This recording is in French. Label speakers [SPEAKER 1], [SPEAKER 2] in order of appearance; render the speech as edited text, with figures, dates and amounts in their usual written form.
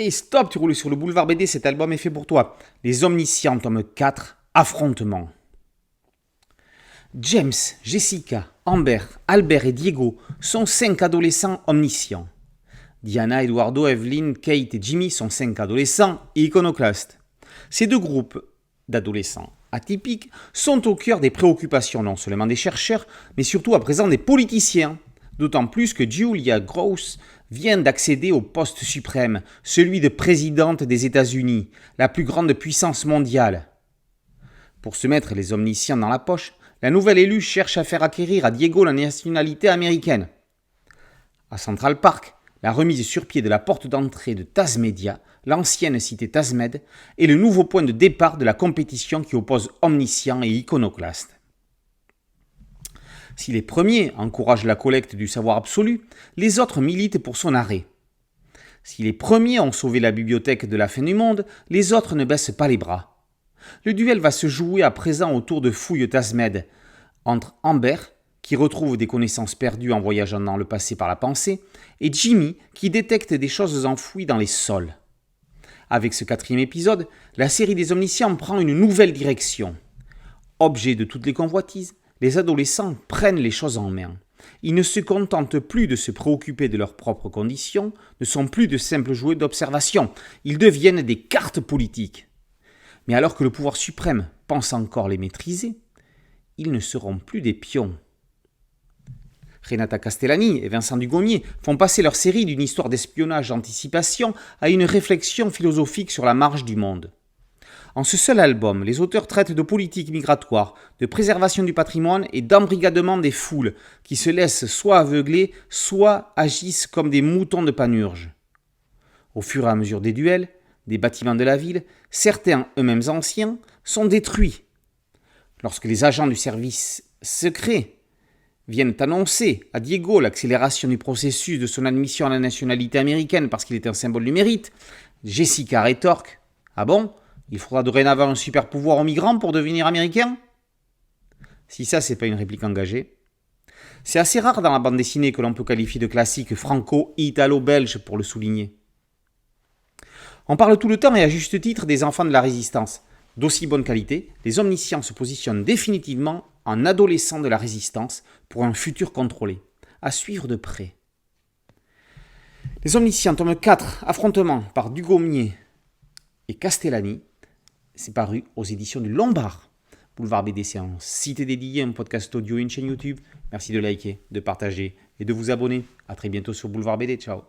[SPEAKER 1] Et stop, tu roules sur le boulevard BD, cet album est fait pour toi. Les Omniscients, tome 4, Affrontement. James, Jessica, Amber, Albert et Diego sont 5 adolescents omniscients. Diana, Eduardo, Evelyn, Kate et Jimmy sont 5 adolescents iconoclastes. Ces deux groupes d'adolescents atypiques sont au cœur des préoccupations non seulement des chercheurs, mais surtout à présent des politiciens. D'autant plus que Julia Gross vient d'accéder au poste suprême, celui de présidente des États-Unis, la plus grande puissance mondiale. Pour se mettre les omniscients dans la poche, la nouvelle élue cherche à faire acquérir à Diego la nationalité américaine. À Central Park, la remise sur pied de la porte d'entrée de Tazmedia, l'ancienne cité Tazmed, est le nouveau point de départ de la compétition qui oppose omniscients et iconoclastes. Si les premiers encouragent la collecte du savoir absolu, les autres militent pour son arrêt. Si les premiers ont sauvé la bibliothèque de la fin du monde, les autres ne baissent pas les bras. Le duel va se jouer à présent autour de fouilles Tazmed, entre Amber, qui retrouve des connaissances perdues en voyageant dans le passé par la pensée, et Jimmy, qui détecte des choses enfouies dans les sols. Avec ce 4e épisode, la série des Omniscients prend une nouvelle direction. Objet de toutes les convoitises, les adolescents prennent les choses en main. Ils ne se contentent plus de se préoccuper de leurs propres conditions, ne sont plus de simples jouets d'observation, ils deviennent des cartes politiques. Mais alors que le pouvoir suprême pense encore les maîtriser, ils ne seront plus des pions. Renata Castellani et Vincent Dugommier font passer leur série d'une histoire d'espionnage d'anticipation à une réflexion philosophique sur la marche du monde. En ce seul album, les auteurs traitent de politique migratoire, de préservation du patrimoine et d'embrigadement des foules qui se laissent soit aveugler, soit agissent comme des moutons de Panurge. Au fur et à mesure des duels, des bâtiments de la ville, certains, eux-mêmes anciens, sont détruits. Lorsque les agents du service secret viennent annoncer à Diego l'accélération du processus de son admission à la nationalité américaine parce qu'il est un symbole du mérite, Jessica rétorque « Ah bon ? Il faudra dorénavant un super pouvoir aux migrants pour devenir américain ?» Si ça, c'est pas une réplique engagée. C'est assez rare dans la bande dessinée que l'on peut qualifier de classique franco-italo-belge pour le souligner. On parle tout le temps et à juste titre des enfants de la résistance. D'aussi bonne qualité, les omniscients se positionnent définitivement en adolescents de la résistance pour un futur contrôlé. À suivre de près. Les Omniscients, tome 4, Affrontement par Dugommier et Castellani, c'est paru aux éditions du Lombard. Boulevard BD, c'est un site dédié, un podcast audio et une chaîne YouTube. Merci de liker, de partager et de vous abonner. A très bientôt sur Boulevard BD. Ciao.